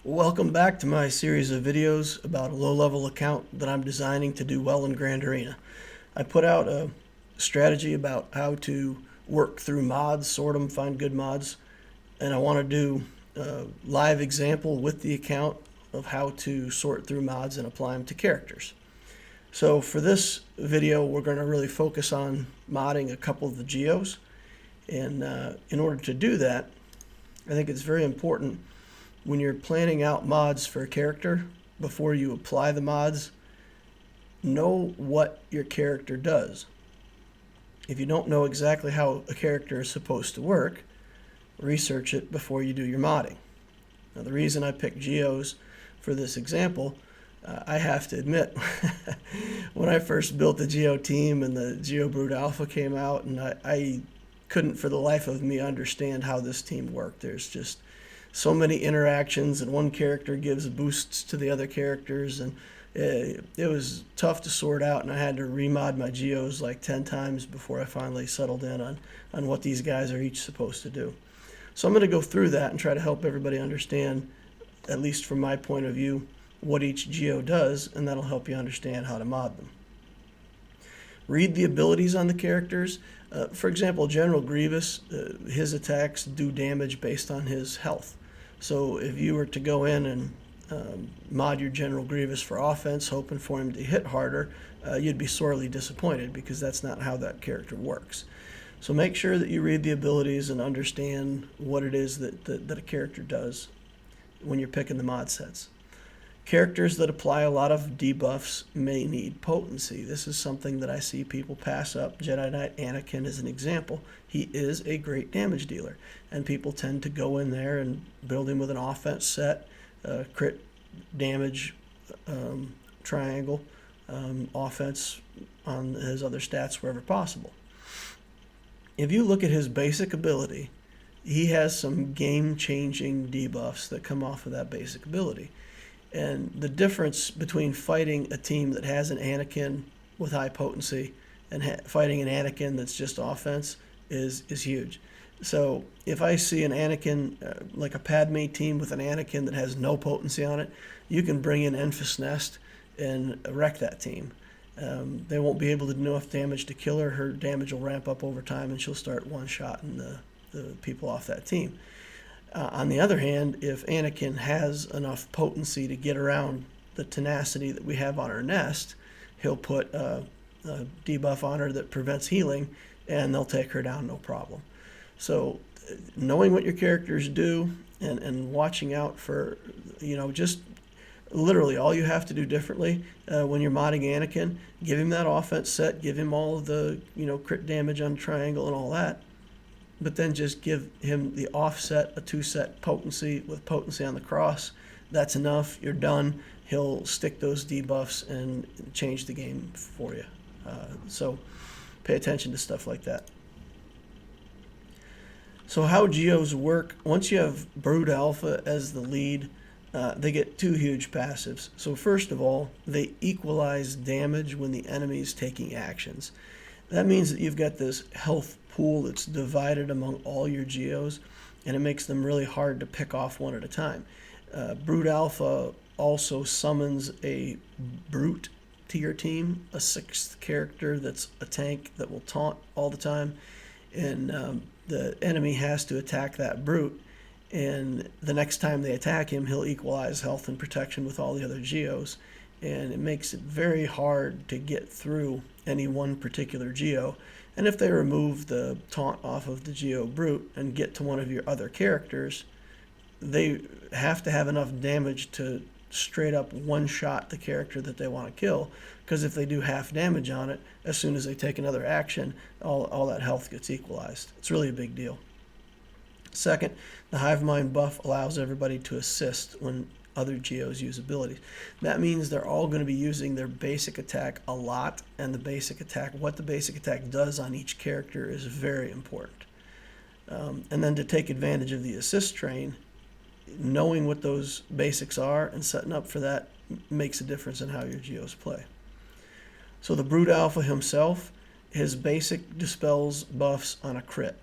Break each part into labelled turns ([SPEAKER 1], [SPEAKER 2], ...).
[SPEAKER 1] Welcome back to my series of videos about a low-level account that I'm designing to do well in Grand Arena. I put out a strategy about how to work through mods, sort them, find good mods, and I want to do a live example with the account of how to sort through mods and apply them to characters. So for this video, we're going to really focus on modding a couple of the geos, and in order to do that, I think it's very important when you're planning out mods for a character, before you apply the mods, know what your character does. If you don't know exactly how a character is supposed to work, research it before you do your modding. Now, the reason I picked geos for this example, I have to admit, when I first built the Geo team and the Geo Brood Alpha came out, and I couldn't for the life of me understand how this team worked. There's just so many interactions, and one character gives boosts to the other characters, and it was tough to sort out, and I had to remod my geos like 10 times before I finally settled in on what these guys are each supposed to do. So I'm going to go through that and try to help everybody understand, at least from my point of view, what each geo does, and that'll help you understand how to mod them. Read the abilities on the characters. For example, General Grievous, his attacks do damage based on his health. So if you were to go in and mod your General Grievous for offense, hoping for him to hit harder, you'd be sorely disappointed, because that's not how that character works. So make sure that you read the abilities and understand what it is that a character does when you're picking the mod sets. Characters that apply a lot of debuffs may need potency. This is something that I see people pass up. Jedi Knight Anakin is an example. He is a great damage dealer, and people tend to go in there and build him with an offense set, crit damage triangle, offense on his other stats wherever possible. If you look at his basic ability, he has some game-changing debuffs that come off of that basic ability. And the difference between fighting a team that has an Anakin with high potency and fighting an Anakin that's just offense is huge. So if I see an Anakin, like a Padme team with an Anakin that has no potency on it, you can bring in Enfys Nest and wreck that team. They won't be able to do enough damage to kill her. Her damage will ramp up over time, and she'll start one-shotting the people off that team. On the other hand, if Anakin has enough potency to get around the tenacity that we have on her nest, he'll put a debuff on her that prevents healing, and they'll take her down no problem. So knowing what your characters do and watching out for, just literally all you have to do differently when you're modding Anakin, give him that offense set, give him all of the, crit damage on triangle and all that, but then just give him the offset, a 2-set potency with potency on the cross. That's enough. You're done. He'll stick those debuffs and change the game for you. So pay attention to stuff like that. So how geos work, once you have Brood Alpha as the lead, they get 2 huge passives. So first of all, they equalize damage when the enemy is taking actions. That means that you've got this health pool that's divided among all your geos, and it makes them really hard to pick off one at a time. Brood Alpha also summons a brute to your team, a 6th character that's a tank that will taunt all the time, and the enemy has to attack that brute, and the next time they attack him, he'll equalize health and protection with all the other geos, and it makes it very hard to get through any one particular geo. And if they remove the taunt off of the Geo Brute and get to one of your other characters, they have to have enough damage to straight up one-shot the character that they want to kill, because if they do half damage on it, as soon as they take another action, all that health gets equalized. It's really a big deal. Second, the Hive Mind buff allows everybody to assist when other geos use abilities. That means they're all going to be using their basic attack a lot, and what the basic attack does on each character is very important. And then to take advantage of the assist train, knowing what those basics are and setting up for that makes a difference in how your geos play. So the Brood Alpha himself, his basic dispels buffs on a crit.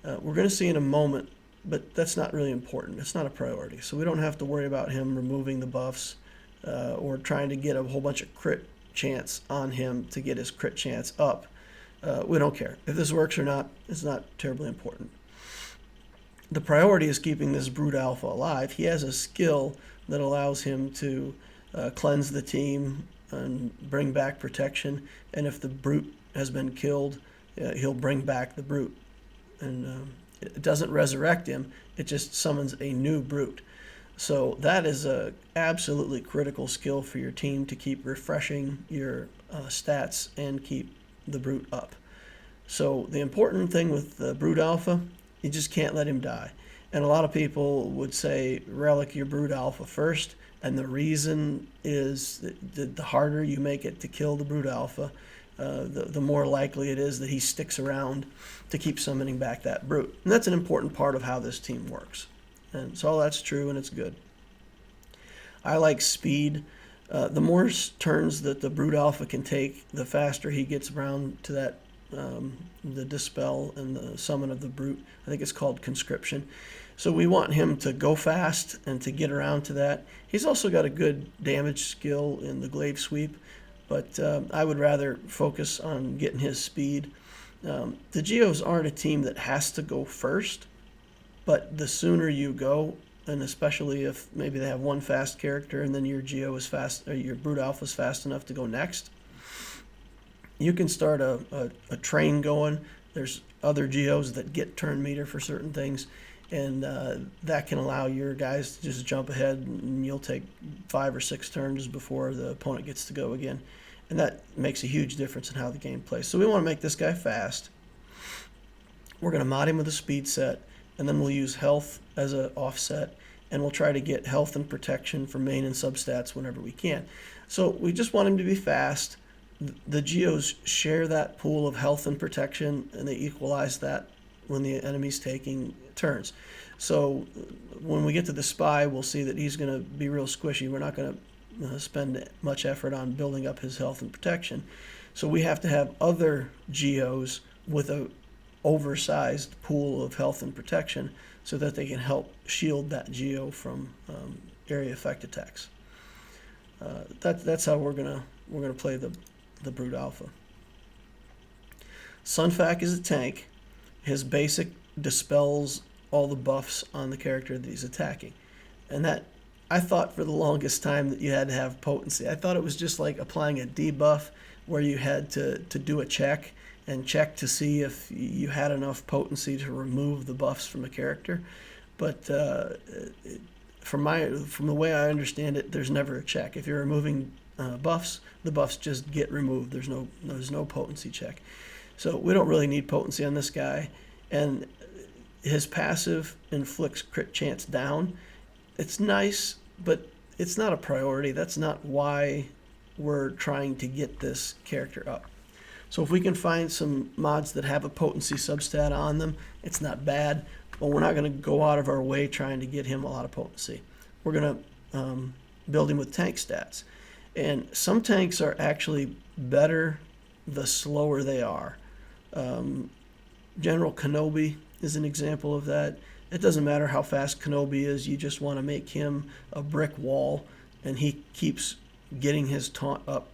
[SPEAKER 1] We're going to see in a moment but that's not really important. It's not a priority. So we don't have to worry about him removing the buffs or trying to get a whole bunch of crit chance on him to get his crit chance up. We don't care. If this works or not, it's not terribly important. The priority is keeping this Brute Alpha alive. He has a skill that allows him to cleanse the team and bring back protection. And if the Brute has been killed, he'll bring back the Brute. And it doesn't resurrect him, it just summons a new Brute. So that is a absolutely critical skill for your team to keep refreshing your stats and keep the Brute up. So the important thing with the Brute Alpha, you just can't let him die. And a lot of people would say relic your Brute Alpha first, and the reason is that the harder you make it to kill the Brute Alpha, the more likely it is that he sticks around to keep summoning back that Brute. And that's an important part of how this team works. And so that's true, and it's good. I like speed. The more turns that the Brute Alpha can take, the faster he gets around to that the Dispel and the Summon of the Brute. I think it's called Conscription. So we want him to go fast and to get around to that. He's also got a good damage skill in the Glaive Sweep, but I would rather focus on getting his speed. The Geos aren't a team that has to go first, but the sooner you go, and especially if maybe they have one fast character and then your Geo is fast, or your Brute Alpha is fast enough to go next, you can start a train going. There's other Geos that get turn meter for certain things, and that can allow your guys to just jump ahead, and you'll take 5 or 6 turns before the opponent gets to go again. And that makes a huge difference in how the game plays. So we want to make this guy fast. We're going to mod him with a speed set, and then we'll use health as an offset, and we'll try to get health and protection for main and substats whenever we can. So we just want him to be fast. The Geos share that pool of health and protection, and they equalize that when the enemy's taking turns. So when we get to the Spy, we'll see that he's going to be real squishy. We're not going to spend much effort on building up his health and protection. So we have to have other Geos with a oversized pool of health and protection so that they can help shield that Geo from area effect attacks. That's how we're gonna play the Brute Alpha. Sunfac is a tank. His basic dispels all the buffs on the character that he's attacking, and that I thought for the longest time that you had to have potency. I thought it was just like applying a debuff where you had to do a check and check to see if you had enough potency to remove the buffs from a character. But from the way I understand it, there's never a check. If you're removing buffs, the buffs just get removed. There's no potency check. So we don't really need potency on this guy. And his passive inflicts crit chance down. It's nice, but it's not a priority. That's not why we're trying to get this character up. So if we can find some mods that have a potency substat on them, it's not bad, but we're not going to go out of our way trying to get him a lot of potency. We're going to build him with tank stats. And some tanks are actually better the slower they are. General Kenobi is an example of that. It doesn't matter how fast Kenobi is, you just want to make him a brick wall, and he keeps getting his taunt up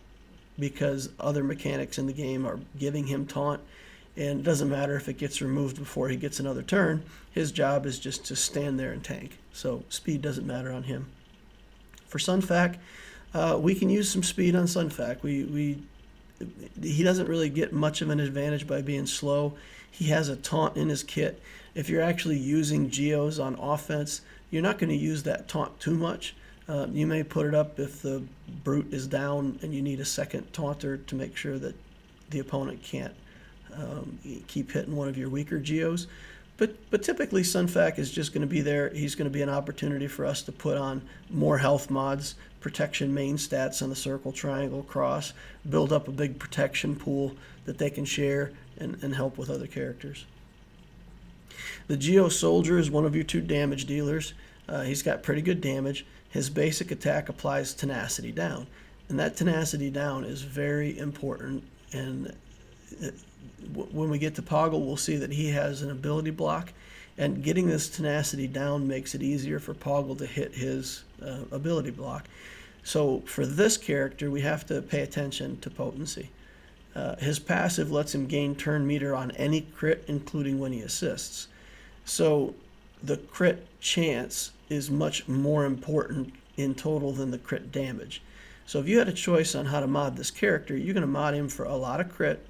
[SPEAKER 1] because other mechanics in the game are giving him taunt, and it doesn't matter if it gets removed before he gets another turn. His job is just to stand there and tank, so speed doesn't matter on him. For Sunfac, we can use some speed on Sunfac. He doesn't really get much of an advantage by being slow. He has a taunt in his kit. If you're actually using Geos on offense, you're not going to use that taunt too much. You may put it up if the Brute is down and you need a second taunter to make sure that the opponent can't keep hitting one of your weaker Geos. But typically Sunfac is just going to be there. He's going to be an opportunity for us to put on more health mods, protection main stats on the circle, triangle, cross, build up a big protection pool that they can share and help with other characters. The Geo Soldier is one of your 2 damage dealers. He's got pretty good damage. His basic attack applies Tenacity Down, and that Tenacity Down is very important. And when we get to Poggle, we'll see that he has an ability block, And getting this tenacity down makes it easier for Poggle to hit his ability block. So for this character, we have to pay attention to potency. His passive lets him gain turn meter on any crit, including when he assists. So the crit chance is much more important in total than the crit damage. So if you had a choice on how to mod this character, you're going to mod him for a lot of crit,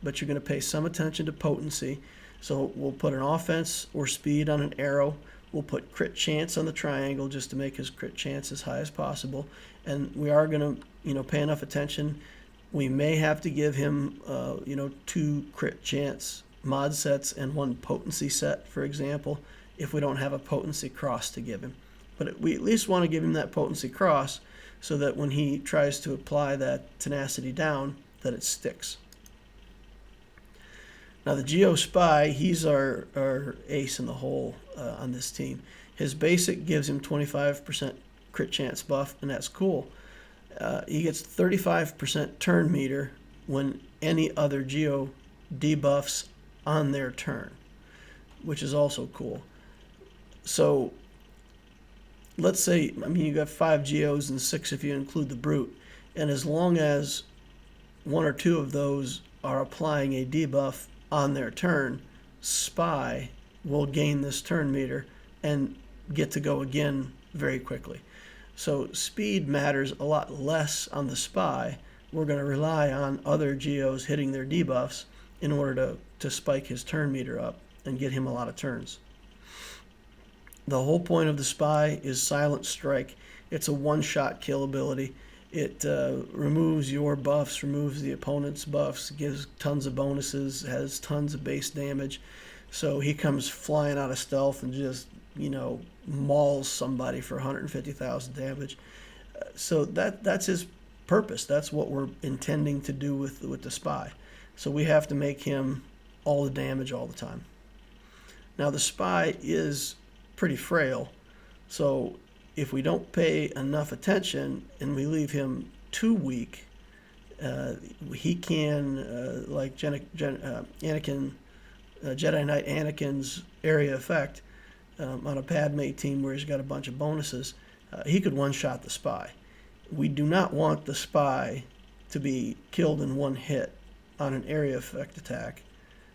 [SPEAKER 1] but you're going to pay some attention to potency. So we'll put an offense or speed on an arrow. We'll put crit chance on the triangle just to make his crit chance as high as possible. And we are going to, pay enough attention. We may have to give him, 2 crit chance mod sets and 1 potency set, for example, if we don't have a potency cross to give him. But we at least want to give him that potency cross so that when he tries to apply that tenacity down, that it sticks. Now the Geo Spy, he's our ace in the hole on this team. His basic gives him 25% crit chance buff, and that's cool. He gets 35% turn meter when any other Geo debuffs on their turn, which is also cool. So let's say, you got 5 Geos and 6 if you include the Brute, and as long as 1 or 2 of those are applying a debuff on their turn, Spy will gain this turn meter and get to go again very quickly. So speed matters a lot less on the Spy. We're going to rely on other Geos hitting their debuffs in order to spike his turn meter up and get him a lot of turns. The whole point of the Spy is Silent Strike. It's a one-shot kill ability. It removes your buffs, removes the opponent's buffs, gives tons of bonuses, has tons of base damage. So he comes flying out of stealth and just, mauls somebody for 150,000 damage. So that's his purpose. That's what we're intending to do with the Spy. So we have to make him all the damage all the time. Now the Spy is pretty frail, so if we don't pay enough attention and we leave him too weak, he can, like Anakin, Jedi Knight Anakin's area effect on a Padme team where he's got a bunch of bonuses, he could one-shot the Spy. We do not want the Spy to be killed in one hit on an area effect attack.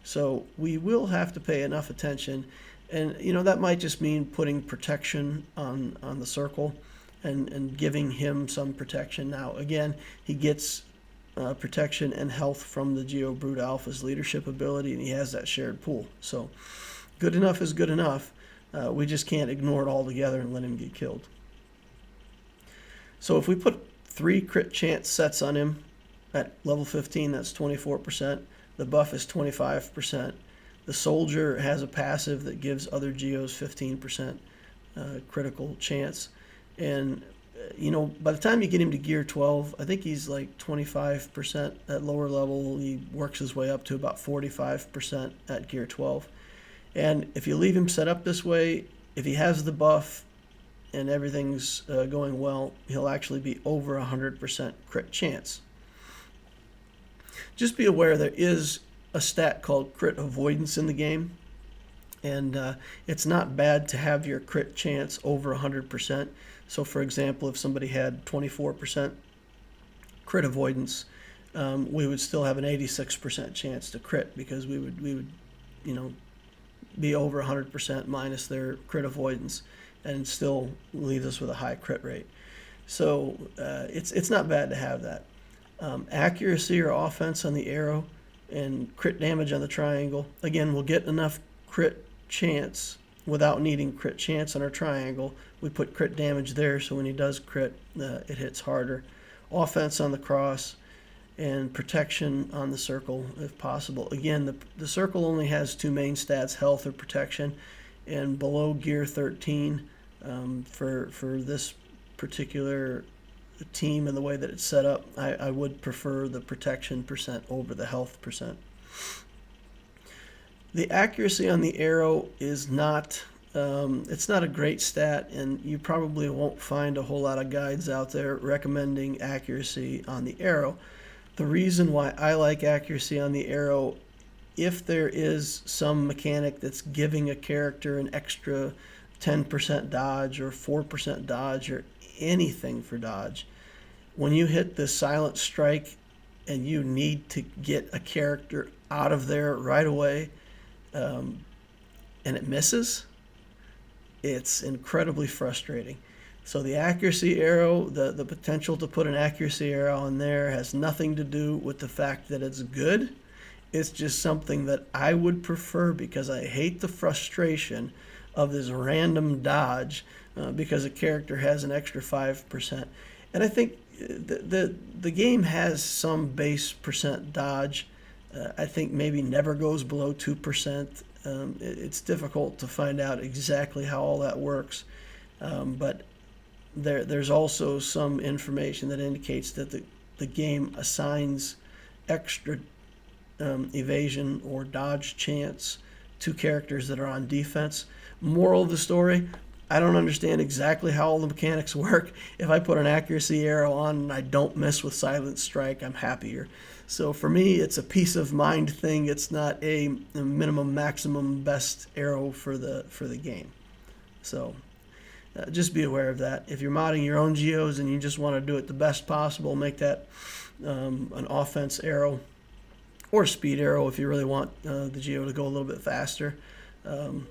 [SPEAKER 1] So we will have to pay enough attention. And, that might just mean putting protection on the circle and giving him some protection. Now, again, he gets protection and health from the Geo Brute Alpha's leadership ability, and he has that shared pool. So good enough is good enough. We just can't ignore it altogether and let him get killed. So if we put 3 crit chance sets on him at level 15, that's 24%. The buff is 25%. The Soldier has a passive that gives other Geos 15% critical chance. And, by the time you get him to Gear 12, I think he's like 25% at lower level. He works his way up to about 45% at Gear 12. And if you leave him set up this way, if he has the buff and everything's going well, he'll actually be over 100% crit chance. Just be aware there is a stat called crit avoidance in the game, and it's not bad to have your crit chance over 100%. So for example, if somebody had 24% crit avoidance, we would still have an 86% chance to crit because we would be over 100% minus their crit avoidance and still leaves us with a high crit rate. So it's not bad to have that. Accuracy or offense on the arrow and crit damage on the triangle. Again, we'll get enough crit chance without needing crit chance on our triangle. We put crit damage there so when he does crit, it hits harder. Offense on the cross and protection on the circle if possible. Again, the circle only has 2 main stats, health or protection, and below Gear 13 for this particular team and the way that it's set up, I would prefer the protection percent over the health percent. The accuracy on the arrow is not, it's not a great stat, and you probably won't find a whole lot of guides out there recommending accuracy on the arrow. The reason why I like accuracy on the arrow if there is some mechanic that's giving a character an extra 10% dodge or 4% dodge or anything for dodge, when you hit the silent strike and you need to get a character out of there right away, and it misses, it's incredibly frustrating. So the accuracy arrow, the potential to put an accuracy arrow in there has nothing to do with the fact that it's good. It's just something that I would prefer because I hate the frustration of this random dodge because a character has an extra 5%. And I think the game has some base percent dodge. I think maybe never goes below 2%. It's difficult to find out exactly how all that works. But there's also some information that indicates that the game assigns extra evasion or dodge chance to characters that are on defense. Moral of the story, I don't understand exactly how all the mechanics work. If I put an accuracy arrow on and I don't miss with silent strike, I'm happier. So for me, it's a peace of mind thing. It's not a minimum, maximum, best arrow for the game. So just be aware of that. If you're modding your own geos and you just want to do it the best possible, make that an offense arrow or speed arrow if you really want the geo to go a little bit faster, and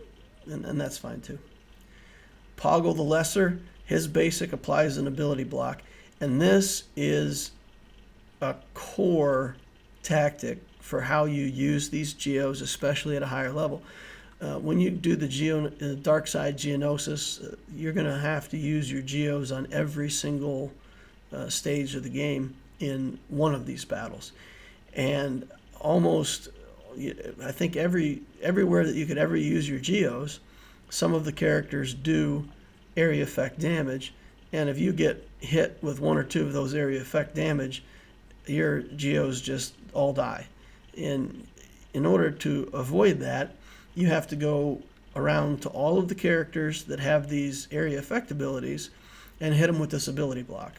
[SPEAKER 1] that's fine too. Poggle the Lesser, his basic applies an ability block, and this is a core tactic for how you use these geos, especially at a higher level. When you do the dark side Geonosis, you're going to have to use your geos on every single stage of the game in one of these battles. And almost, I think everywhere that you could ever use your geos, some of the characters do area effect damage. And if you get hit with one or two of those area effect damage, your geos just all die. And in order to avoid that, you have to go around to all of the characters that have these area effect abilities and hit them with this ability block.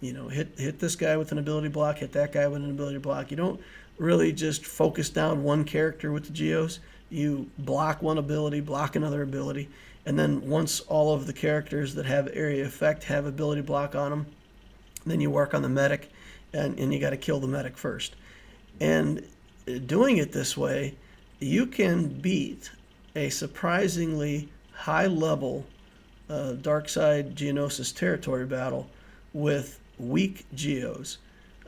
[SPEAKER 1] You know, hit this guy with an ability block, hit that guy with an ability block. You don't really just focus down one character with the geos. You block one ability, block another ability, and then once all of the characters that have area effect have ability block on them, then you work on the medic, and you got to kill the medic first. And doing it this way, you can beat a surprisingly high-level dark side Geonosis territory battle with weak geos.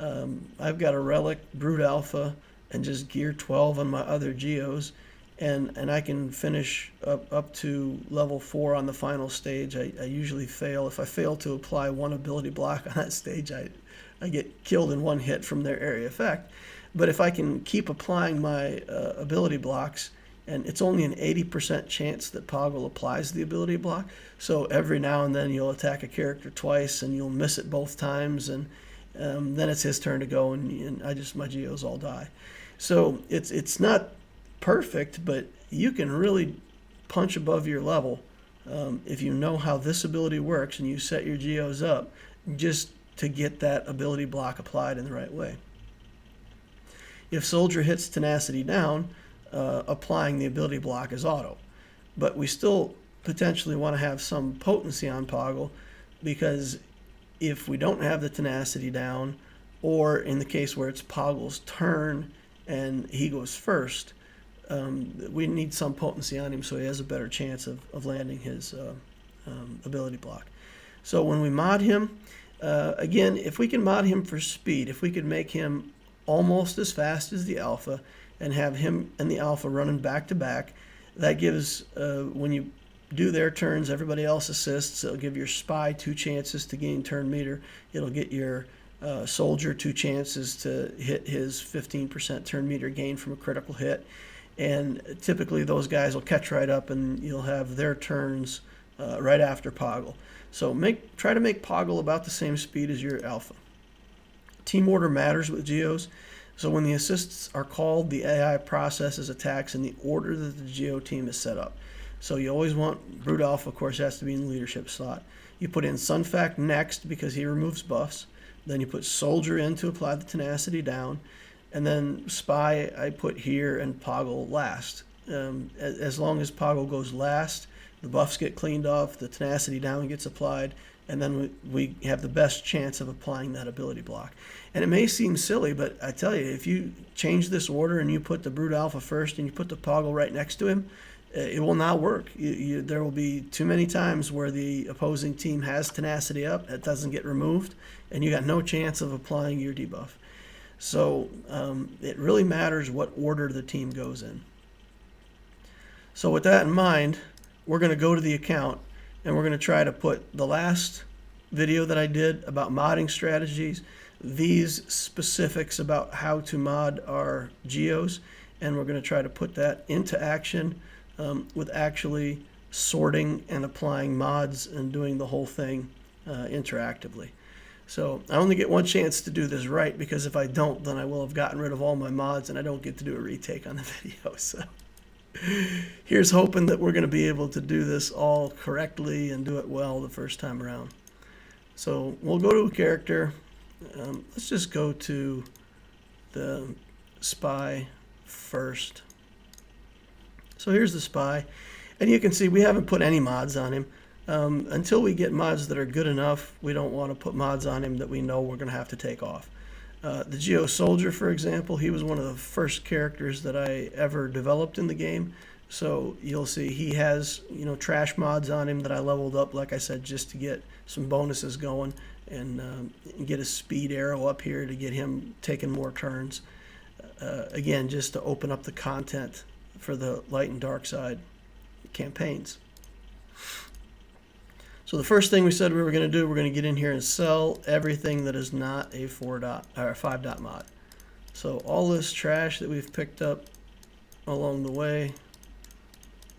[SPEAKER 1] I've got a relic, brute alpha, and just gear 12 on my other geos, and I can finish up to level 4 on the final stage. I usually fail. If I fail to apply one ability block on that stage, I get killed in one hit from their area effect. But if I can keep applying my ability blocks, and it's only an 80% chance that Poggle applies the ability block, so every now and then you'll attack a character twice and you'll miss it both times, and then it's his turn to go, and my geos all die. So it's not perfect, but you can really punch above your level if you know how this ability works and you set your geos up just to get that ability block applied in the right way. If Soldier hits tenacity down, applying the ability block is auto. But we still potentially want to have some potency on Poggle, because if we don't have the tenacity down, or in the case where it's Poggle's turn and he goes first, we need some potency on him so he has a better chance of landing his ability block. So when we mod him, again, if we can mod him for speed, if we could make him almost as fast as the alpha and have him and the alpha running back to back, that gives, when you do their turns, everybody else assists. It'll give your spy 2 chances to gain turn meter. It'll get your soldier 2 chances to hit his 15% turn meter gain from a critical hit. And typically those guys will catch right up and you'll have their turns right after Poggle. So try to make Poggle about the same speed as your alpha. Team order matters with geos. So when the assists are called, the AI processes attacks in the order that the geo team is set up. So you always want brute alpha, of course, has to be in the leadership slot. You put in Sunfac next because he removes buffs. Then you put soldier in to apply the tenacity down. And then Spy I put here and Poggle last. As long as Poggle goes last, the buffs get cleaned off, the tenacity down gets applied, and then we have the best chance of applying that ability block. And it may seem silly, but I tell you, if you change this order and you put the Brute Alpha first and you put the Poggle right next to him, it will not work. There will be too many times where the opposing team has tenacity up, it doesn't get removed, and you got no chance of applying your debuff. So it really matters what order the team goes in. So with that in mind, we're going to go to the account and we're going to try to put the last video that I did about modding strategies, these specifics about how to mod our geos, and we're going to try to put that into action with actually sorting and applying mods and doing the whole thing interactively. So I only get one chance to do this right, because if I don't, then I will have gotten rid of all my mods and I don't get to do a retake on the video. So here's hoping that we're going to be able to do this all correctly and do it well the first time around. So we'll go to a character. Let's just go to the Spy first. So here's the Spy, and you can see we haven't put any mods on him. Until we get mods that are good enough, we don't want to put mods on him that we know we're going to have to take off. The Geo Soldier, for example, he was one of the first characters that I ever developed in the game. So you'll see he has, trash mods on him that I leveled up, like I said, just to get some bonuses going and get a speed arrow up here to get him taking more turns. Again, just to open up the content for the light and dark side campaigns. So the first thing we said we were going to do, we're going to get in here and sell everything that is not a 5 mod. So all this trash that we've picked up along the way,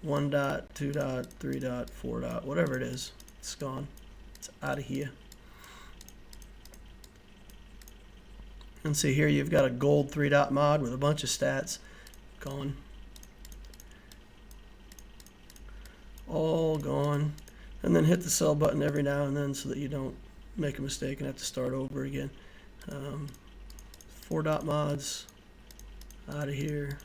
[SPEAKER 1] 1 dot, 2 dot, 3 dot, 4 dot, whatever it is, it's gone. It's out of here. And see here you've got a gold 3 dot mod with a bunch of stats. Gone. All gone. And then hit the sell button every now and then so that you don't make a mistake and have to start over again. 4 dot mods out of here.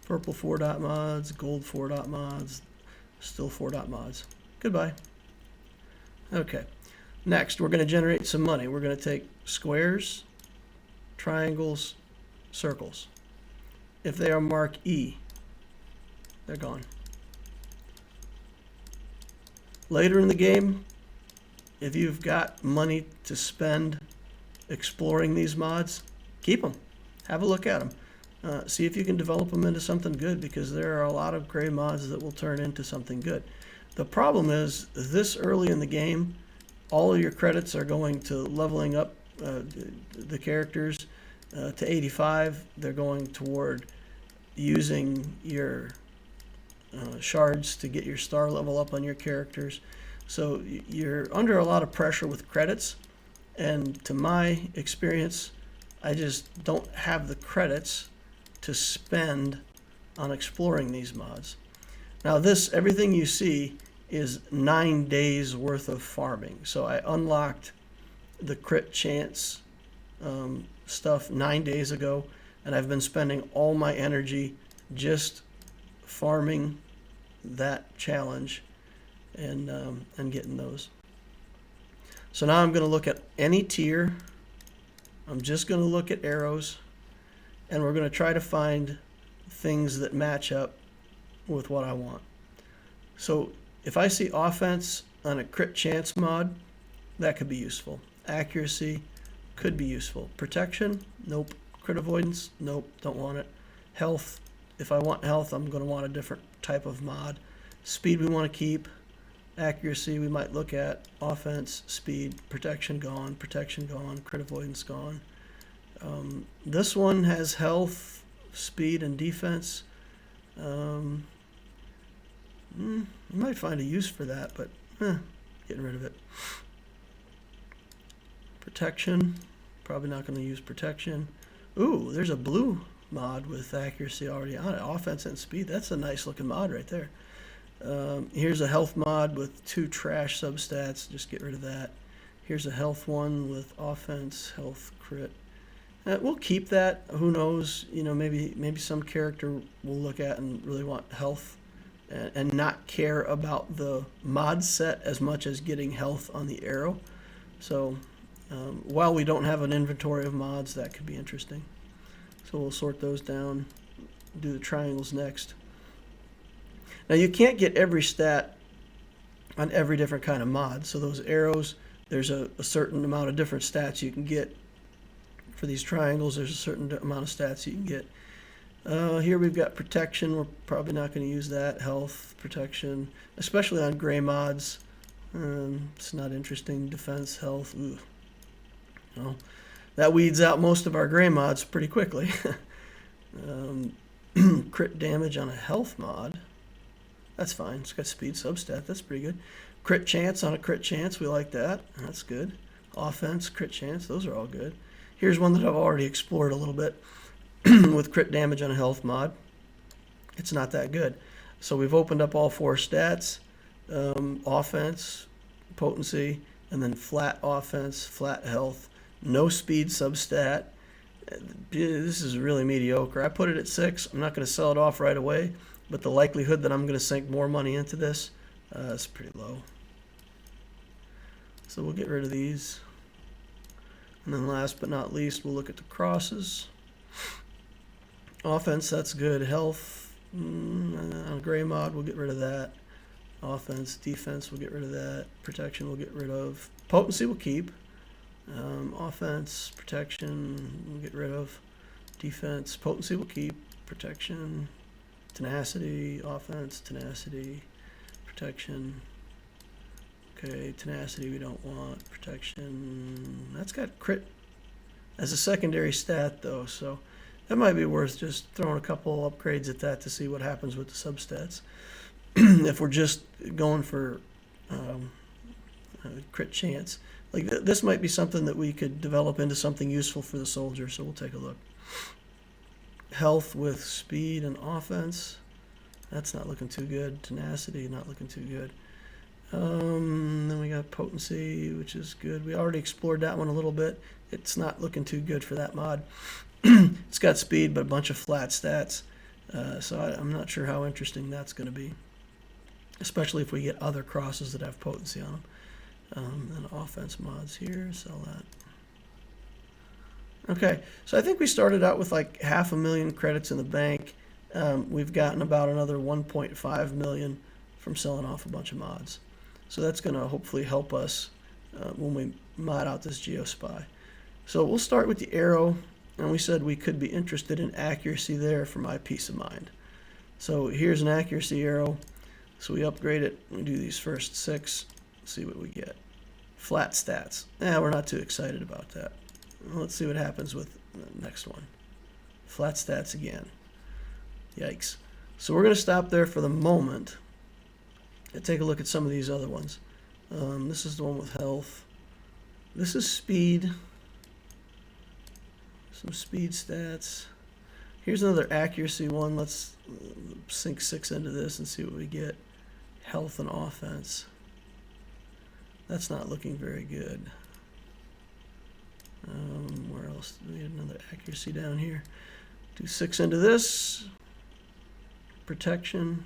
[SPEAKER 1] Purple 4 dot mods, gold 4 dot mods, still 4 dot mods. Goodbye. Okay, next we're going to generate some money. We're going to take squares, triangles, circles. If they are marked E, they're gone. Later in the game, if you've got money to spend exploring these mods, keep them. Have a look at them. See if you can develop them into something good, because there are a lot of gray mods that will turn into something good. The problem is, this early in the game, all of your credits are going to leveling up the characters to 85. They're going toward using your shards to get your star level up on your characters. So you're under a lot of pressure with credits, and to my experience, I just don't have the credits to spend on exploring these mods. Now everything you see is 9 days worth of farming. So I unlocked the crit chance stuff 9 days ago, and I've been spending all my energy just farming that challenge and getting those. So now I'm going to look at any tier. I'm just going to look at arrows, and we're going to try to find things that match up with what I want. So if I see offense on a crit chance mod, that could be useful. Accuracy could be useful. Protection, nope. Crit avoidance, nope, don't want it. Health, if I want health, I'm going to want a different type of mod. Speed we want to keep. Accuracy we might look at. Offense, speed, protection gone, crit avoidance gone. This one has health, speed, and defense. You might find a use for that, but getting rid of it. Protection, probably not going to use protection. Ooh, there's a blue mod with accuracy already on it. Offense and speed, that's a nice looking mod right there. Here's a health mod with 2 trash substats, just get rid of that. Here's a health one with offense, health, crit. We'll keep that. Who knows? You know, maybe some character we'll look at and really want health and not care about the mod set as much as getting health on the arrow. So while we don't have an inventory of mods, that could be interesting. So we'll sort those down, do the triangles next. Now you can't get every stat on every different kind of mod. So those arrows, there's a certain amount of different stats you can get. For these triangles, there's a certain amount of stats you can get. Here we've got protection. We're probably not going to use that. Health, protection, especially on gray mods. It's not interesting. Defense, health. Ooh. Well, that weeds out most of our gray mods pretty quickly. Crit damage on a health mod. That's fine. It's got speed substat. That's pretty good. Crit chance on a crit chance. We like that. That's good. Offense, crit chance. Those are all good. Here's one that I've already explored a little bit with crit damage on a health mod. It's not that good. So we've opened up all 4 stats. Offense, potency, and then flat offense, flat health. No speed substat. This is really mediocre. I put it at 6. I'm not going to sell it off right away, but the likelihood that I'm going to sink more money into this is pretty low. So we'll get rid of these. And then last but not least, we'll look at the crosses. Offense, that's good. Health, on a gray mod, we'll get rid of that. Offense, defense, we'll get rid of that. Protection, we'll get rid of. Potency, we'll keep. Offense, protection, we'll get rid of. Defense, potency, we'll keep. Protection, tenacity, offense, tenacity, protection. Okay, tenacity we don't want. Protection, that's got crit as a secondary stat though, so that might be worth just throwing a couple upgrades at that to see what happens with the substats. If we're just going for crit chance. Like this might be something that we could develop into something useful for the soldier, so we'll take a look. Health with speed and offense. That's not looking too good. Tenacity, not looking too good. Then we got potency, which is good. We already explored that one a little bit. It's not looking too good for that mod. It's got speed, but a bunch of flat stats. So I'm not sure how interesting that's going to be, especially if we get other crosses that have potency on them. And offense mods here, sell that. Okay, so I think we started out with like 500,000 credits in the bank. We've gotten about another 1.5 million from selling off a bunch of mods. So that's going to hopefully help us when we mod out this Geo Spy. So we'll start with the arrow, and we said we could be interested in accuracy there for my peace of mind. So here's an accuracy arrow. So we upgrade it. We do these first 6. See what we get. Flat stats. We're not too excited about that. Let's see what happens with the next one. Flat stats again. Yikes. So we're going to stop there for the moment and take a look at some of these other ones. This is the one with health. This is speed. Some speed stats. Here's another accuracy one. Let's sink 6 into this and see what we get. Health and offense. That's not looking very good. Where else? We had another accuracy down here. Do 6 into this. Protection.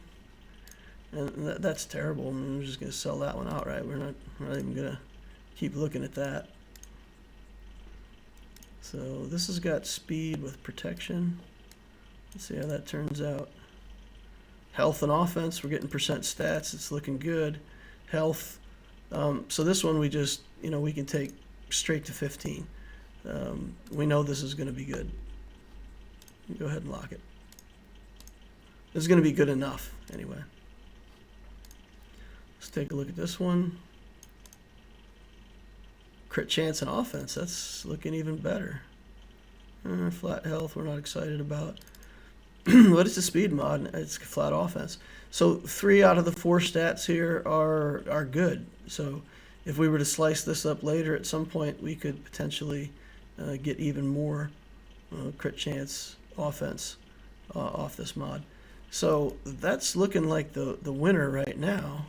[SPEAKER 1] And that's terrible. I'm just going to sell that one outright. We're not even going to keep looking at that. So this has got speed with protection. Let's see how that turns out. Health and offense, we're getting percent stats. It's looking good. Health. So this one we just, we can take straight to 15. We know this is going to be good. Go ahead and lock it. This is going to be good enough anyway. Let's take a look at this one. Crit chance and offense, that's looking even better. Flat health, we're not excited about. But it's a speed mod, it's flat offense. So 3 out of the 4 stats here are good. So if we were to slice this up later at some point, we could potentially get even more crit chance offense off this mod. So that's looking like the winner right now.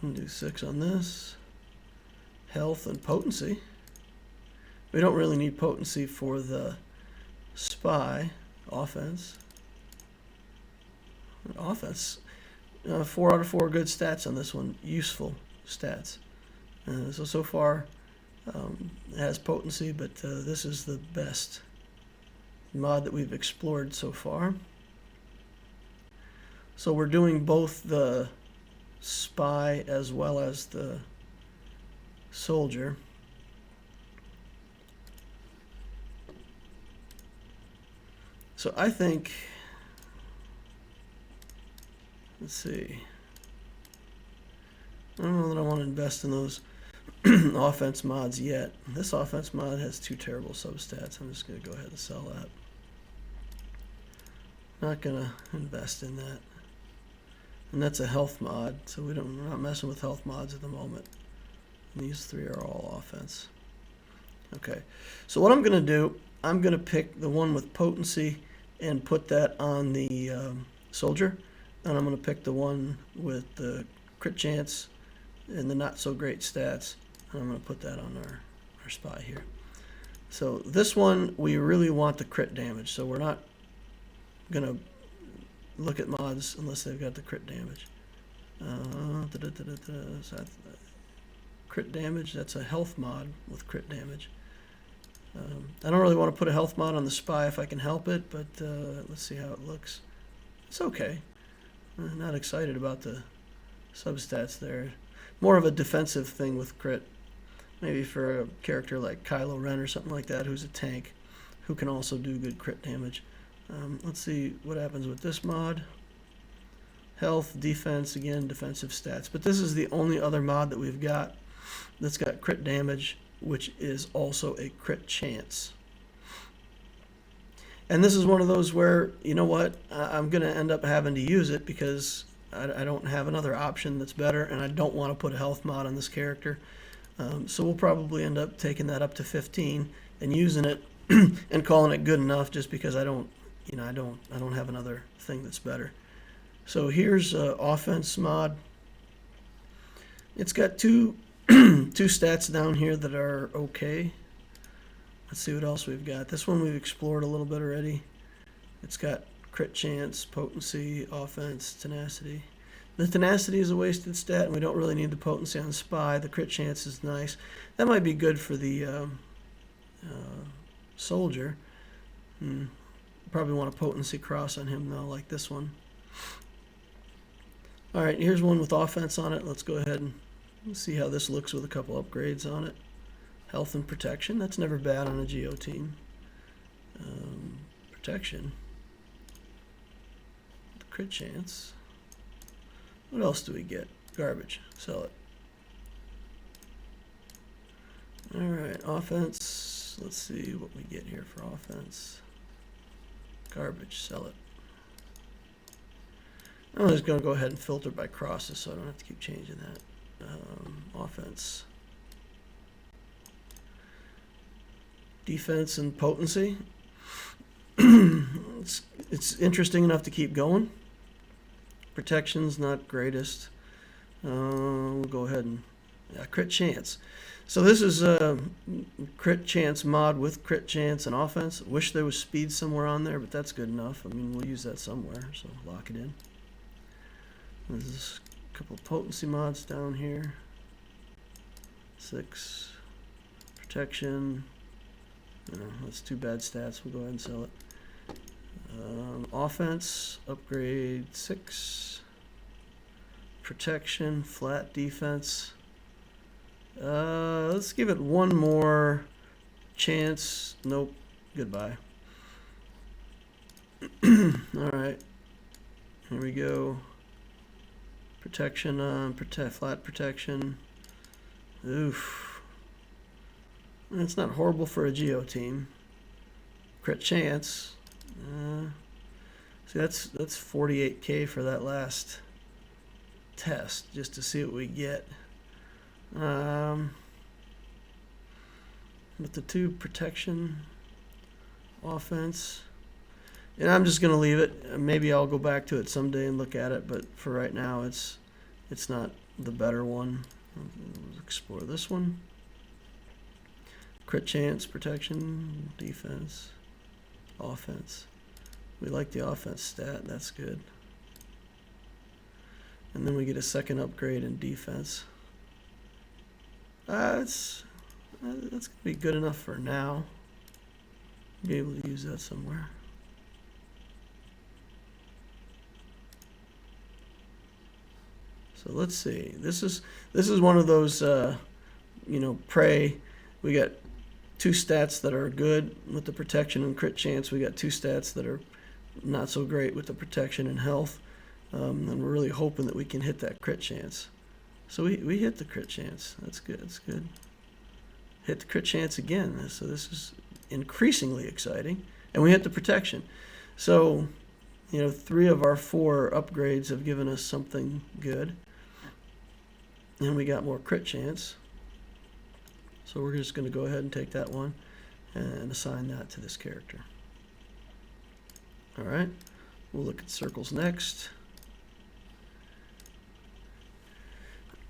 [SPEAKER 1] And do 6 on this. Health and potency. We don't really need potency for the spy. Offense. Offense. 4 out of 4 good stats on this one. Useful stats. So far, it has potency, but this is the best mod that we've explored so far. So we're doing both the spy as well as the soldier. So I think, let's see, I don't know that I want to invest in those offense mods yet. This offense mod has 2 terrible substats. I'm just going to go ahead and sell that. Not going to invest in that. And that's a health mod, so we're not messing with health mods at the moment. And these 3 are all offense. Okay, so what I'm going to do, I'm going to pick the one with potency and put that on the soldier. And I'm going to pick the one with the crit chance and the not so great stats. And I'm going to put that on our spy here. So this one, we really want the crit damage. So we're not going to look at mods unless they've got the crit damage. So that's crit damage, that's a health mod with crit damage. I don't really want to put a health mod on the spy if I can help it, but let's see how it looks. It's okay. I'm not excited about the substats there. More of a defensive thing with crit. Maybe for a character like Kylo Ren or something like that, who's a tank, who can also do good crit damage. Let's see what happens with this mod. Health, defense, again, defensive stats. But this is the only other mod that we've got that's got crit damage, which is also a crit chance. And this is one of those where, you know what, I'm going to end up having to use it because I don't have another option that's better, and I don't want to put a health mod on this character. So we'll probably end up taking that up to 15 and using it and calling it good enough, just because I don't have another thing that's better. So here's offense mod. It's got two stats down here that are okay. Let's see what else we've got. This one we've explored a little bit already. It's got crit chance, potency, offense, tenacity. The tenacity is a wasted stat, and we don't really need the potency on spy. The crit chance is nice. That might be good for the soldier. Probably want a potency cross on him though, like this one. All right, here's one with offense on it. Let's go ahead and see how this looks with a couple upgrades on it. Health and protection. That's never bad on a Geo team. Protection. The crit chance. What else do we get? Garbage. Sell it. All right, offense. Let's see what we get here for offense. Garbage. Sell it. I'm just going to go ahead and filter by crosses so I don't have to keep changing that. Offense. Defense and potency. It's interesting enough to keep going. Protection's not greatest. We'll go ahead and crit chance. So this is a crit chance mod with crit chance and offense. Wish there was speed somewhere on there, but that's good enough. I mean, we'll use that somewhere, so lock it in. There's a couple of potency mods down here. 6 protection. That's 2 bad stats. We'll go ahead and sell it. Offense, upgrade 6. Protection, flat defense. Let's give it one more chance. Nope. Goodbye. All right. Here we go. Protection on flat protection. Oof. That's not horrible for a Geo team. Crit chance. See, that's 48K for that last test, just to see what we get. With the 2 protection, offense, and I'm just going to leave it. Maybe I'll go back to it someday and look at it, but for right now, it's not the better one. Let's explore this one. Crit chance, protection, defense, offense. We like the offense stat, that's good. And then we get a second upgrade in defense. That's going to be good enough for now. Be able to use that somewhere. So let's see. This is one of those prey. We got two stats that are good with the protection and crit chance. We got two stats that are not so great with the protection and health. And we're really hoping that we can hit that crit chance. So we hit the crit chance. That's good. That's good. Hit the crit chance again. So this is increasingly exciting. And we hit the protection. So, 3 of our 4 upgrades have given us something good. And we got more crit chance. So we're just going to go ahead and take that one and assign that to this character. All right. We'll look at circles next.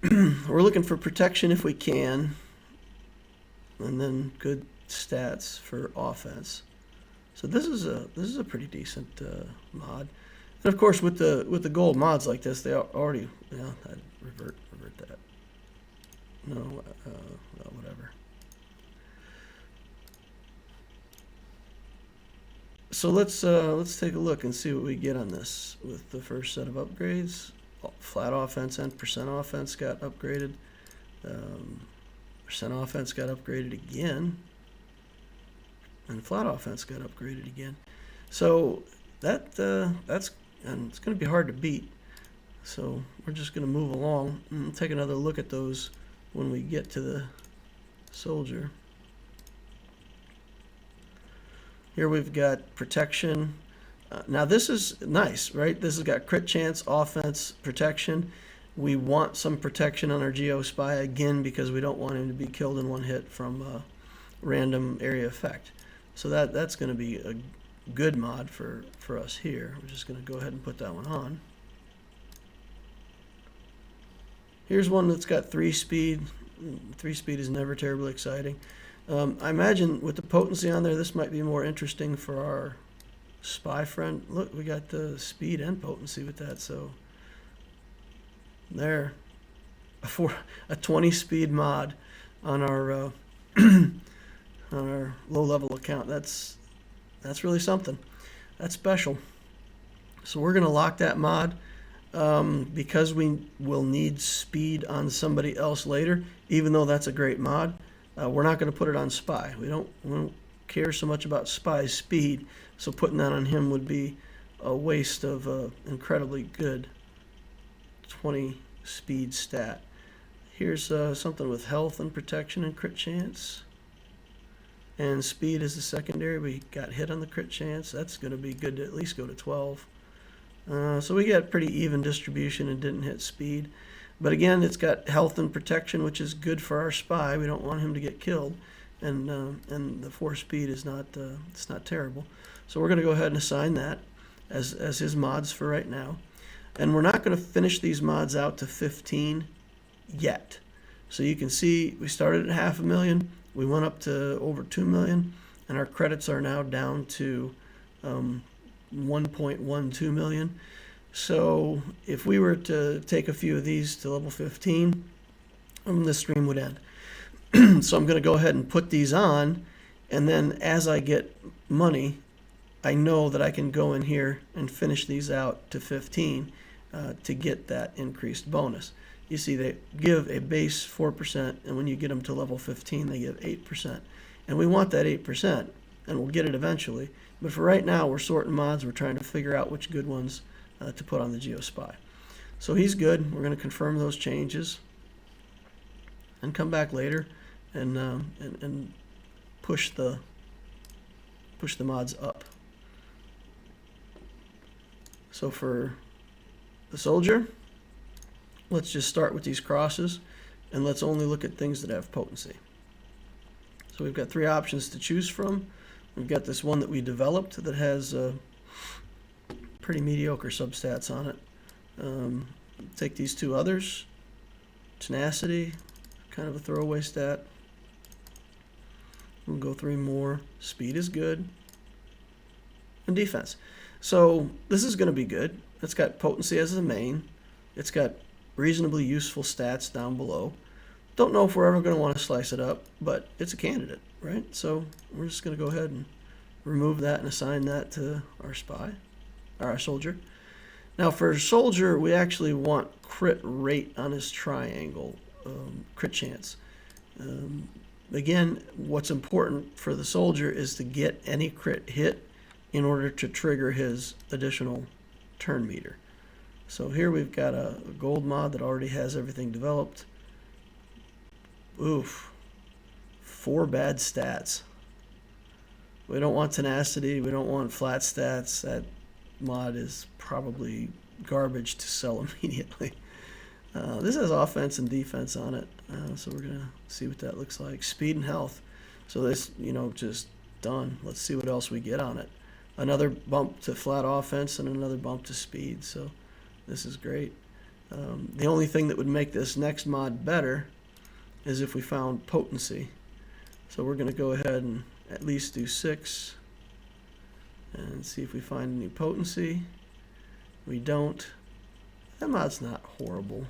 [SPEAKER 1] We're looking for protection if we can, and then good stats for offense. So this is a pretty decent mod. And of course, with the gold mods like this, they already I'd revert that. No, well, whatever. So let's take a look and see what we get on this with the first set of upgrades. Flat offense and percent offense got upgraded. Percent offense got upgraded again. And flat offense got upgraded again. So that's and it's going to be hard to beat. So we're just going to move along and take another look at those when we get to the soldier. Here we've got protection. Now this is nice, right? This has got crit chance, offense, protection. We want some protection on our Geo Spy again because we don't want him to be killed in one hit from a random area effect. So that's going to be a good mod for us here. We're just going to go ahead and put that one on. Here's one that's got 3 speed. 3 speed is never terribly exciting. I imagine with the potency on there, this might be more interesting for our spy friend. Look, we got the speed and potency with that. So there, for a 20 speed mod on our on our low level account. That's really something. That's special. So we're going to lock that mod because we will need speed on somebody else later. Even though that's a great mod, we're not going to put it on spy. We don't care so much about spy's speed. So putting that on him would be a waste of incredibly good 20 speed stat. Here's something with health and protection and crit chance. And speed is the secondary. We got hit on the crit chance. That's going to be good to at least go to 12. So we got pretty even distribution and didn't hit speed. But again, it's got health and protection, which is good for our spy. We don't want him to get killed. And the 4 speed is not it's not terrible. So we're going to go ahead and assign that as his mods for right now. And we're not going to finish these mods out to 15 yet. So you can see we started at 500,000. We went up to over 2 million, and our credits are now down to 1.12 million. So if we were to take a few of these to level 15, this stream would end. So I'm going to go ahead and put these on, and then as I get money, I know that I can go in here and finish these out to 15 to get that increased bonus. You see, they give a base 4%, and when you get them to level 15, they give 8%. And we want that 8%, and we'll get it eventually. But for right now, we're sorting mods. We're trying to figure out which good ones to put on the Geo Spy. So he's good. We're going to confirm those changes and come back later and push the mods up. So for the soldier, let's just start with these crosses, and let's only look at things that have potency. So we've got 3 options to choose from. We've got this one that we developed that has pretty mediocre substats on it. Take these 2 others. Tenacity, kind of a throwaway stat. We'll go 3 more. Speed is good. And defense. So this is going to be good. It's got potency as the main. It's got reasonably useful stats down below. Don't know if we're ever going to want to slice it up, but it's a candidate, right? So we're just going to go ahead and remove that and assign that to our spy, or our soldier. Now for soldier, we actually want crit rate on his triangle, crit chance. Again, what's important for the soldier is to get any crit hit in order to trigger his additional turn meter. So here we've got a gold mod that already has everything developed. Oof, 4 bad stats. We don't want tenacity, we don't want flat stats. That mod is probably garbage to sell immediately. This has offense and defense on it, so we're gonna see what that looks like. Speed and health. So this, just done. Let's see what else we get on it. Another bump to flat offense and another bump to speed. So this is great. The only thing that would make this next mod better is if we found potency. So we're gonna go ahead and at least do 6 and see if we find any potency. We don't. That mod's not horrible.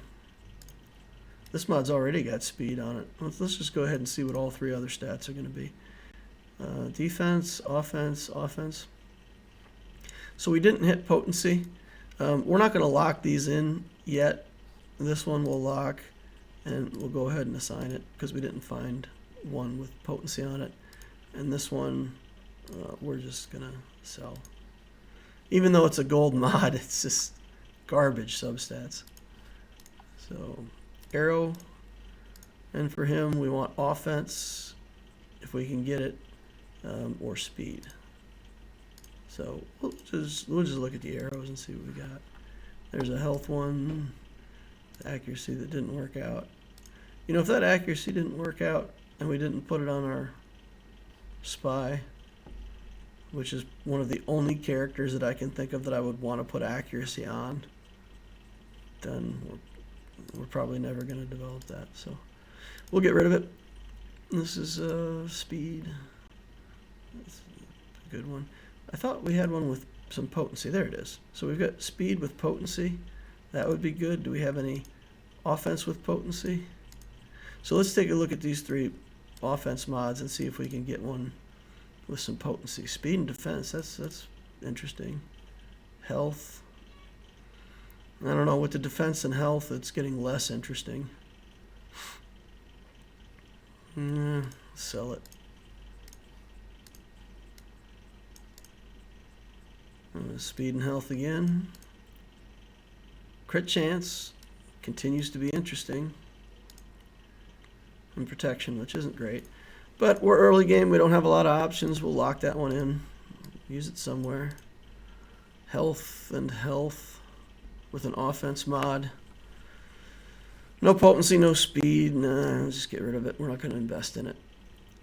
[SPEAKER 1] This mod's already got speed on it. Let's just go ahead and see what all 3 other stats are going to be. Defense, offense, offense. So we didn't hit potency. We're not going to lock these in yet. This one will lock, and we'll go ahead and assign it because we didn't find one with potency on it. And this one, we're just going to sell. Even though it's a gold mod, it's just garbage substats. So arrow, and for him we want offense if we can get it, or speed. So we'll just look at the arrows and see what we got. There's a health one, the accuracy that didn't work out. If that accuracy didn't work out and we didn't put it on our spy, which is one of the only characters that I can think of that I would want to put accuracy on, then we're probably never going to develop that. So we'll get rid of it. This is speed. That's a good one. I thought we had one with some potency. There it is. So we've got speed with potency. That would be good. Do we have any offense with potency? So let's take a look at these 3 offense mods and see if we can get one with some potency. Speed and defense, that's interesting. Health. I don't know, with the defense and health, it's getting less interesting. Sell it. Speed and health again. Crit chance continues to be interesting. And protection, which isn't great. But we're early game, we don't have a lot of options. We'll lock that one in. Use it somewhere. Health and health with an offense mod. No potency, no speed. Nah, let's just get rid of it. We're not going to invest in it.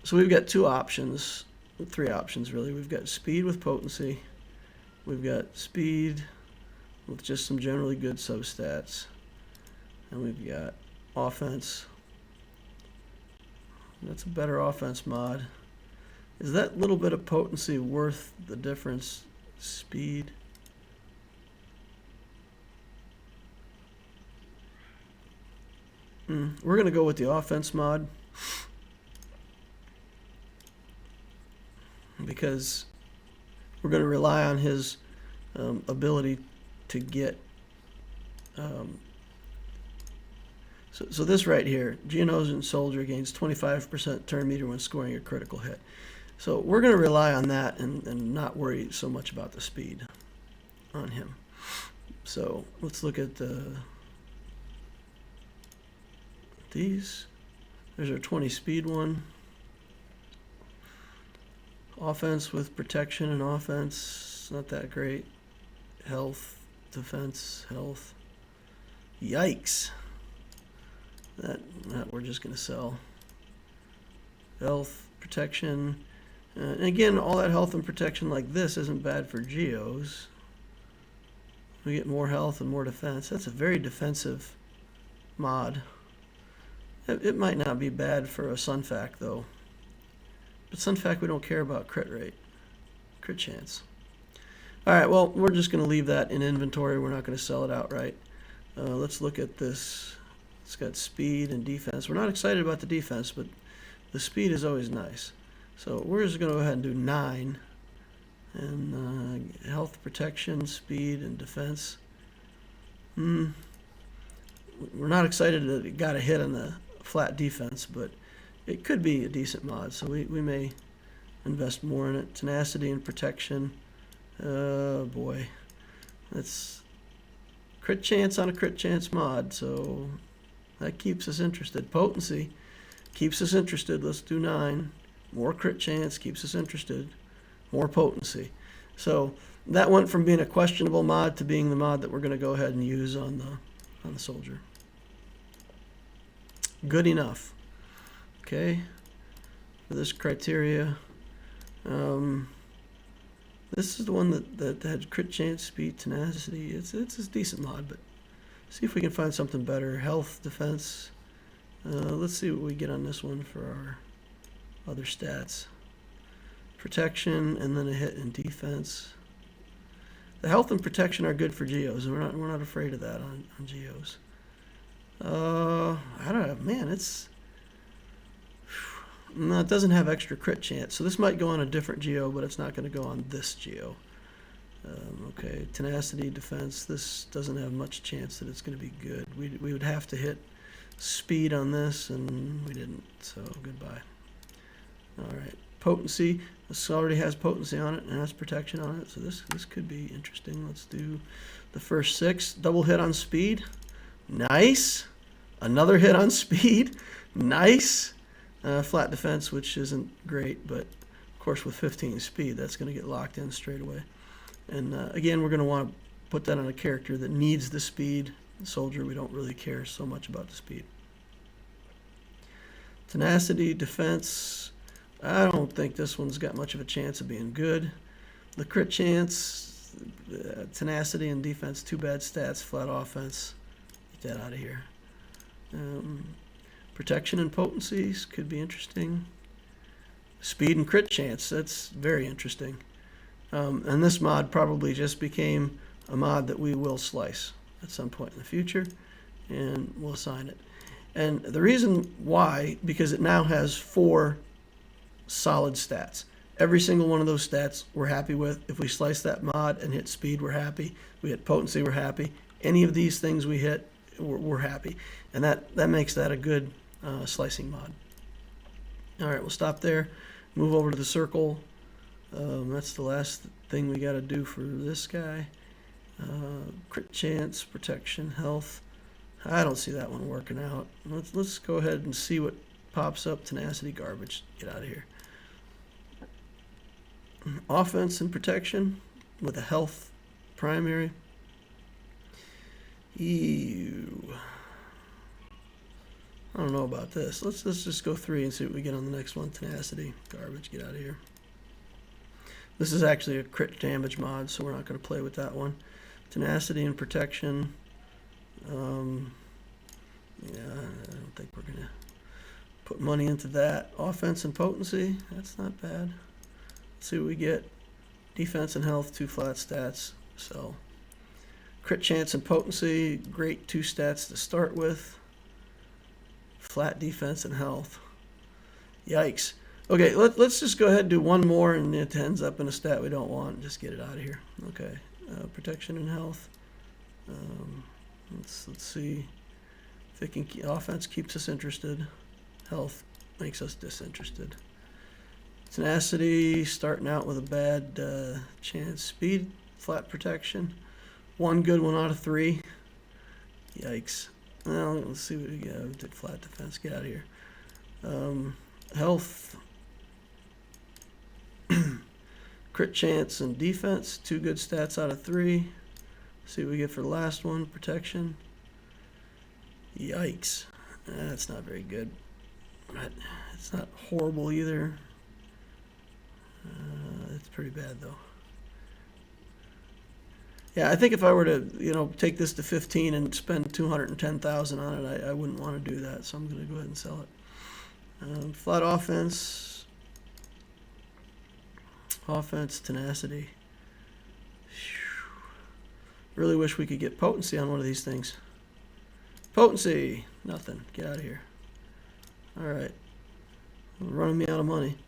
[SPEAKER 1] So we've got 2 options. 3 options, really. We've got speed with potency. We've got speed with just some generally good substats. And we've got offense. That's a better offense mod. Is that little bit of potency worth the difference? Speed. We're going to go with the offense mod because we're going to rely on his ability to get So this right here, Geonosian Soldier gains 25% turn meter when scoring a critical hit. So we're going to rely on that and not worry so much about the speed on him. So let's look at these. There's our 20 speed one. Offense with protection and offense, not that great. Health, defense, health. Yikes. That we're just going to sell. Health, protection. And again, all that health and protection like this isn't bad for Geos. We get more health and more defense. That's a very defensive mod. It might not be bad for a Sunfac though. But Sunfac we don't care about crit rate, crit chance. All right, well, we're just going to leave that in inventory. We're not going to sell it outright. Let's look at this. It's got speed and defense. We're not excited about the defense, but the speed is always nice. So we're just going to go ahead and do 9. And health, protection, speed, and defense. We're not excited that it got a hit on the flat defense, but it could be a decent mod, so we may invest more in it. Tenacity and protection. Oh boy. That's crit chance on a crit chance mod, so that keeps us interested. Potency keeps us interested. Let's do 9. More crit chance keeps us interested. More potency. So that went from being a questionable mod to being the mod that we're going to go ahead and use on the soldier. Good enough. Okay. For this criteria, this is the one that had crit chance, speed, tenacity. It's a decent mod, but see if we can find something better. Health, defense. Let's see what we get on this one for our other stats. Protection, and then a hit in defense. The health and protection are good for Geos, and we're not afraid of that on Geos. I don't know, man. No, it doesn't have extra crit chance, so this might go on a different Geo, but it's not going to go on this Geo. Okay, tenacity, defense. This doesn't have much chance that it's going to be good. We would have to hit speed on this, and we didn't. So goodbye. All right. Potency. This already has potency on it and has protection on it, so this could be interesting. Let's do the first 6. Double hit on speed. Nice. Another hit on speed. Nice. Flat defense, which isn't great, but of course with 15 speed, that's going to get locked in straight away. And again, we're going to want to put that on a character that needs the speed. The soldier, we don't really care so much about the speed. Tenacity, defense. I don't think this one's got much of a chance of being good. The crit chance, tenacity and defense, 2 bad stats, flat offense. Get that out of here. Protection and potencies could be interesting. Speed and crit chance, that's very interesting. And this mod probably just became a mod that we will slice at some point in the future, and we'll assign it. And the reason why, because it now has 4 solid stats. Every single one of those stats we're happy with. If we slice that mod and hit speed, we're happy. We hit potency, we're happy. Any of these things we hit, we're happy. And that makes that a good slicing mod. All right, we'll stop there. Move over to the circle. That's the last thing we got to do for this guy. Crit chance, protection, health. I don't see that one working out. Let's go ahead and see what pops up. Tenacity, garbage. Get out of here. Offense and protection with a health primary. Ew. I don't know about this. Let's just go 3 and see what we get on the next one. Tenacity, garbage. Get out of here. This is actually a crit damage mod, so we're not going to play with that one. Tenacity and protection. Yeah, I don't think we're going to put money into that. Offense and potency. That's not bad. Let's see what we get. Defense and health, 2 flat stats. So crit chance and potency, great 2 stats to start with. Flat defense and health. Yikes. Okay, let's just go ahead and do one more, and it ends up in a stat we don't want. Just get it out of here. Okay, protection and health. Let's see if it can. Offense keeps us interested. Health makes us disinterested. Tenacity, starting out with a bad chance. Speed, flat protection. 1 good one out of 3. Yikes. Well, let's see what we got. We did flat defense. Get out of here. Health. Crit chance and defense. 2 good stats out of 3. See what we get for the last one. Protection. Yikes. That's not very good. But it's not horrible either. It's pretty bad though. Yeah, I think if I were to, take this to 15 and spend 210,000 on it, I wouldn't want to do that. So I'm going to go ahead and sell it. Flat offense, tenacity. Really wish we could get potency on one of these things. Potency, nothing. Get out of here. All right, running me out of money.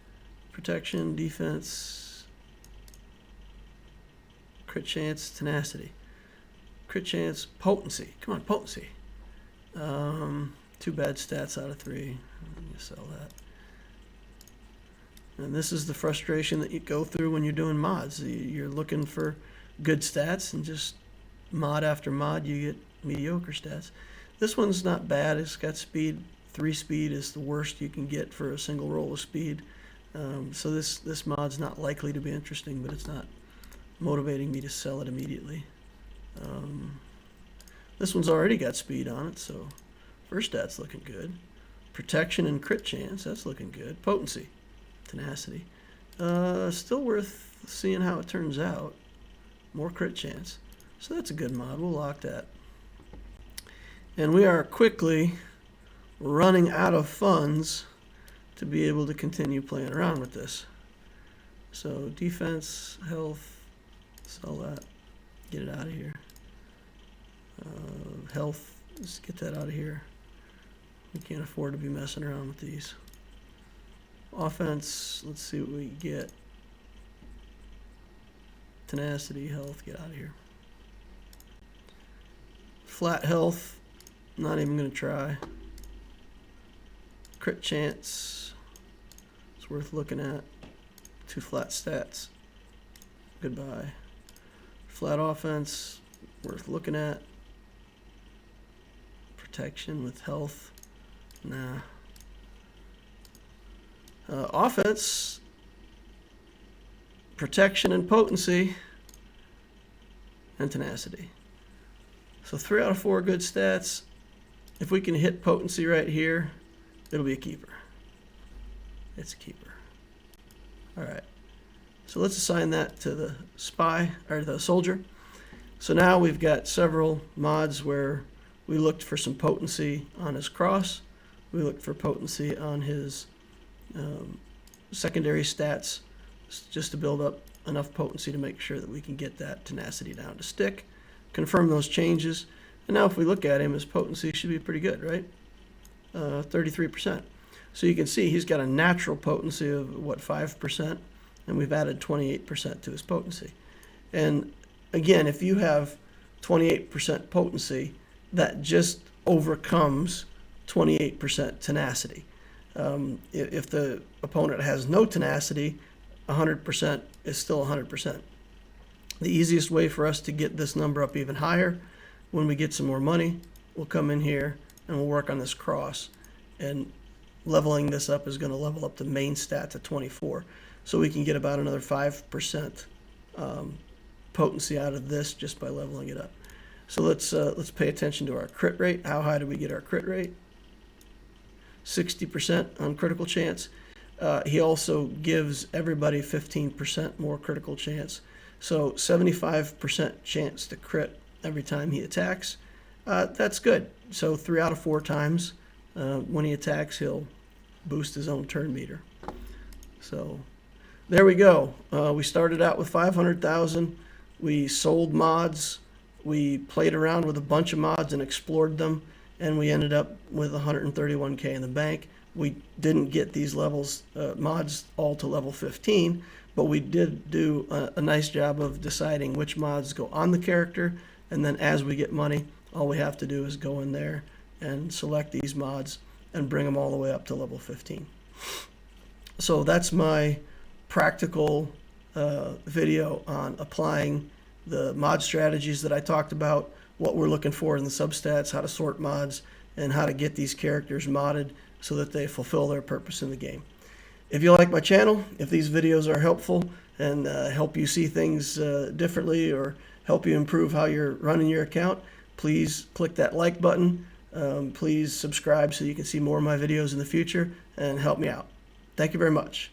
[SPEAKER 1] Protection, defense, crit chance, tenacity. Crit chance, potency. Come on, potency. 2 bad stats out of 3. I'm gonna sell that. And this is the frustration that you go through when you're doing mods. You're looking for good stats, and just mod after mod, you get mediocre stats. This one's not bad. It's got speed. 3 speed is the worst you can get for a single roll of speed. So this mod's not likely to be interesting, but it's not motivating me to sell it immediately. This one's already got speed on it, so first stat's looking good. Protection and crit chance, that's looking good. Potency, tenacity. Still worth seeing how it turns out. More crit chance. So that's a good mod. We'll lock that. And we are quickly running out of funds to be able to continue playing around with this. So defense, health, sell that. Get it out of here. Health, let's get that out of here. We can't afford to be messing around with these. Offense, let's see what we get. Tenacity, health, get out of here. Flat health, not even going to try. Crit chance, it's worth looking at. 2 flat stats, goodbye. Flat offense, worth looking at. Protection with health, nah. Offense, protection and potency, and tenacity. So 3 out of 4 good stats. If we can hit potency right here, it'll be a keeper. It's a keeper. All right. So let's assign that to the spy, or the soldier. So now we've got several mods where we looked for some potency on his cross. We looked for potency on his secondary stats, just to build up enough potency to make sure that we can get that tenacity down to stick. Confirm those changes. And now if we look at him, his potency should be pretty good, right? 33%. So you can see he's got a natural potency of, what, 5%? And we've added 28% to his potency. And again, if you have 28% potency, that just overcomes 28% tenacity. If the opponent has no tenacity, 100% is still 100%. The easiest way for us to get this number up even higher, when we get some more money, we'll come in here and we'll work on this cross. And leveling this up is going to level up the main stat to 24. So we can get about another 5% potency out of this just by leveling it up. So let's pay attention to our crit rate. How high do we get our crit rate? 60% on critical chance. He also gives everybody 15% more critical chance. So 75% chance to crit every time he attacks. That's good. So 3 out of 4 times when he attacks, he'll boost his own turn meter. So there we go. We started out with 500,000. We sold mods. We played around with a bunch of mods and explored them, and we ended up with 131K in the bank. We didn't get these levels mods all to level 15, but we did do a nice job of deciding which mods go on the character, and then as we get money, all we have to do is go in there and select these mods and bring them all the way up to level 15. So that's my practical video on applying the mod strategies that I talked about, what we're looking for in the substats, how to sort mods, and how to get these characters modded so that they fulfill their purpose in the game. If you like my channel, if these videos are helpful and help you see things differently or help you improve how you're running your account, please click that like button. Please subscribe so you can see more of my videos in the future and help me out. Thank you very much.